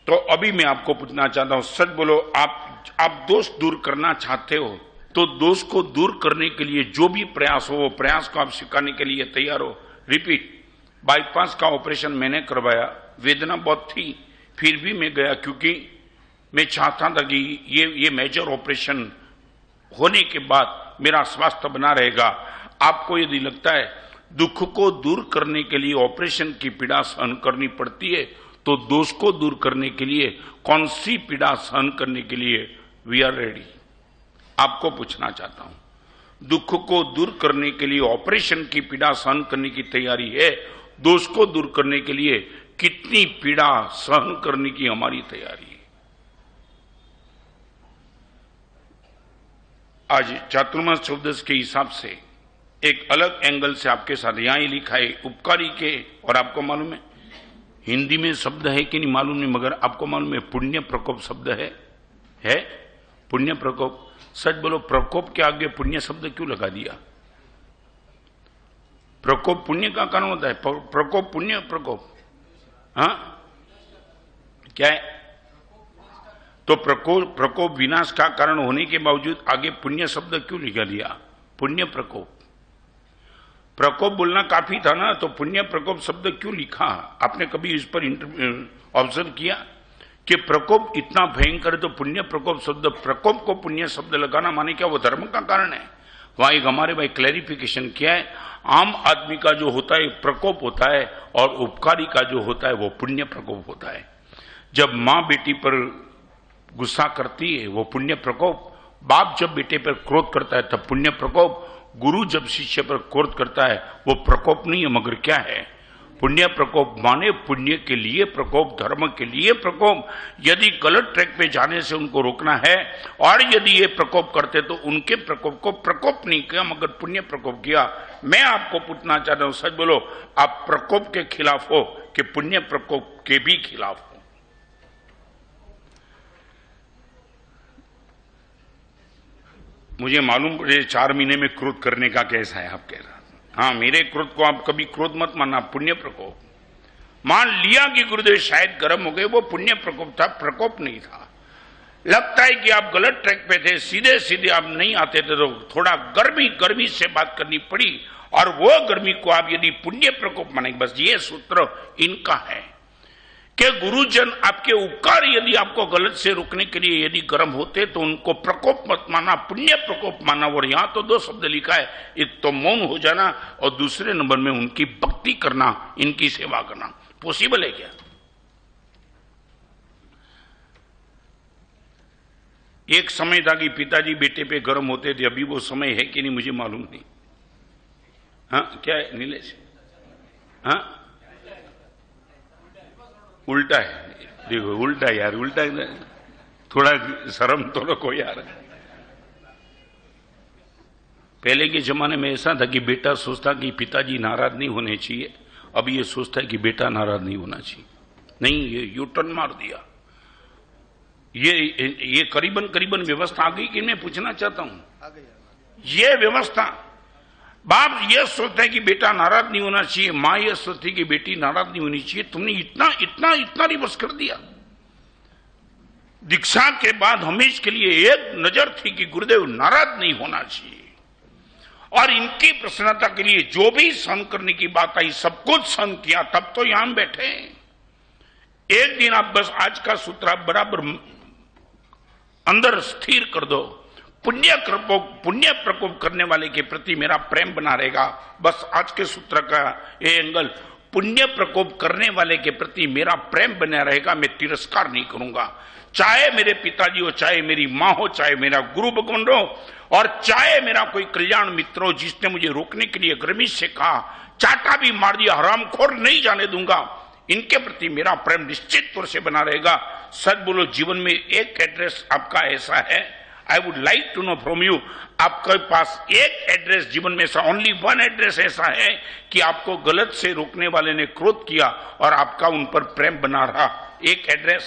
तो अभी मैं आपको पूछना चाहता हूं, सच बोलो, आप दोष दूर करना चाहते हो तो दोष को दूर करने के लिए जो भी प्रयास हो, वो प्रयास को आप स्वीकारने के लिए तैयार हो। रिपीट, बाईपास का ऑपरेशन मैंने करवाया, वेदना बहुत थी, फिर भी मैं गया क्योंकि मैं चाहता था कि ये मेजर ऑपरेशन होने के बाद मेरा स्वास्थ्य बना रहेगा। आपको यदि लगता है दुख को दूर करने के लिए ऑपरेशन की पीड़ा सहन करनी पड़ती है, तो दोष को दूर करने के लिए कौन सी पीड़ा सहन करने के लिए वी आर रेडी। आपको पूछना चाहता हूं, दुख को दूर करने के लिए ऑपरेशन की पीड़ा सहन करने की तैयारी है, दोष को दूर करने के लिए कितनी पीड़ा सहन करने की हमारी तैयारी है। आज चातुर्मास चौदस के हिसाब से एक अलग एंगल से आपके साथ यहां ही लिखा है उपकारी के, और आपको मालूम है हिंदी में शब्द है कि नहीं मालूम नहीं, मगर आपको मालूम है पुण्य प्रकोप शब्द है पुण्य प्रकोप। सच बोलो, प्रकोप के आगे पुण्य शब्द क्यों लगा दिया? प्रकोप पुण्य का कारण होता है, प्रकोप पुण्य प्रकोप, हाँ क्या है? तो प्रकोप विनाश का कारण होने के बावजूद आगे पुण्य शब्द क्यों लिखा दिया? पुण्य प्रकोप, प्रकोप बोलना काफी था ना, तो पुण्य प्रकोप शब्द क्यों लिखा? आपने कभी इस पर ऑब्जर्व किया कि प्रकोप इतना भयंकर है तो पुण्य प्रकोप शब्द, प्रकोप को पुण्य शब्द लगाना माने क्या वो धर्म का कारण है? वहां एक हमारे भाई क्लैरिफिकेशन किया है, आम आदमी का जो होता है प्रकोप होता है और उपकारी का जो होता है वो पुण्य प्रकोप होता है। जब मां बेटी पर गुस्सा करती है वो पुण्य प्रकोप, बाप जब बेटे पर क्रोध करता है तब पुण्य प्रकोप, गुरु जब शिष्य पर क्रोध करता है वो प्रकोप नहीं है मगर क्या है? पुण्य प्रकोप। माने पुण्य के लिए प्रकोप, धर्म के लिए प्रकोप। यदि गलत ट्रैक पे जाने से उनको रोकना है और यदि ये प्रकोप करते तो उनके प्रकोप को प्रकोप नहीं किया मगर पुण्य प्रकोप किया। मैं आपको पूछना चाहता हूं, सच बोलो, आप प्रकोप के खिलाफ हो कि पुण्य प्रकोप के भी खिलाफ हो? मुझे मालूम पड़े 4 महीने में क्रोध करने का कैसा है आप कह रहे। हाँ, मेरे क्रोध को आप कभी क्रोध मत मानना, पुण्य प्रकोप। मान लिया कि गुरुदेव शायद गर्म हो गए, वो पुण्य प्रकोप था, प्रकोप नहीं था। लगता है कि आप गलत ट्रैक पे थे, सीधे सीधे आप नहीं आते थे, तो थोड़ा गर्मी से बात करनी पड़ी और वो गर्मी को आप यदि पुण्य प्रकोप माने, बस ये सूत्र इनका है कि गुरुजन आपके उपकार यदि आपको गलत से रोकने के लिए यदि गर्म होते तो उनको प्रकोप मत माना, पुण्य प्रकोप माना। और यहां तो 2 शब्द लिखा है, एक तो मौन हो जाना और दूसरे नंबर में उनकी भक्ति करना, इनकी सेवा करना। पॉसिबल है क्या? एक समय था कि पिताजी बेटे पे गर्म होते थे, अभी वो समय है कि नहीं मुझे मालूम नहीं। हाँ क्या है नीलेश? हाँ उल्टा है, देखो उल्टा यार, उल्टा थोड़ा शर्म तो रखो यार। पहले के जमाने में ऐसा था कि बेटा सोचता कि पिताजी नाराज नहीं होने चाहिए, अभी ये सोचता है कि बेटा नाराज नहीं होना चाहिए। नहीं, ये यू टर्न मार दिया। ये करीबन व्यवस्था आ गई कि मैं पूछना चाहता हूं, ये व्यवस्था, बाप ये सोचता है कि बेटा नाराज नहीं होना चाहिए, मां ये सोचती कि बेटी नाराज नहीं होनी चाहिए। तुमने इतना रिवर्स कर दिया। दीक्षा के बाद हमेशा के लिए एक नजर थी कि गुरुदेव नाराज नहीं होना चाहिए, और इनकी प्रसन्नता के लिए जो भी सहन करने की बात आई सब कुछ सहन किया, तब तो यहां बैठे। एक दिन आप बस आज का सूत्र आप बराबर अंदर स्थिर कर दो, पुण्य प्रकोप करने वाले के प्रति मेरा प्रेम बना रहेगा। बस आज के सूत्र का ये एंगल, पुण्य प्रकोप करने वाले के प्रति मेरा प्रेम बना रहेगा, मैं तिरस्कार नहीं करूंगा। चाहे मेरे पिताजी हो, चाहे मेरी मां हो, चाहे मेरा गुरु भगवान हो, और चाहे मेरा कोई कल्याण मित्र हो जिसने मुझे रोकने के लिए गर्मी से कहा, चाटा भी मार दिया, हरामखोर नहीं जाने दूंगा। इनके प्रति मेरा प्रेम निश्चित तौर से बना रहेगा। सच बोलो, जीवन में एक एड्रेस आपका ऐसा है, I would like to know from you, आपके पास एक एड्रेस जीवन में ऐसा, ओनली 1 एड्रेस ऐसा है कि आपको गलत से रोकने वाले ने क्रोध किया और आपका उन पर प्रेम बना रहा। एक एड्रेस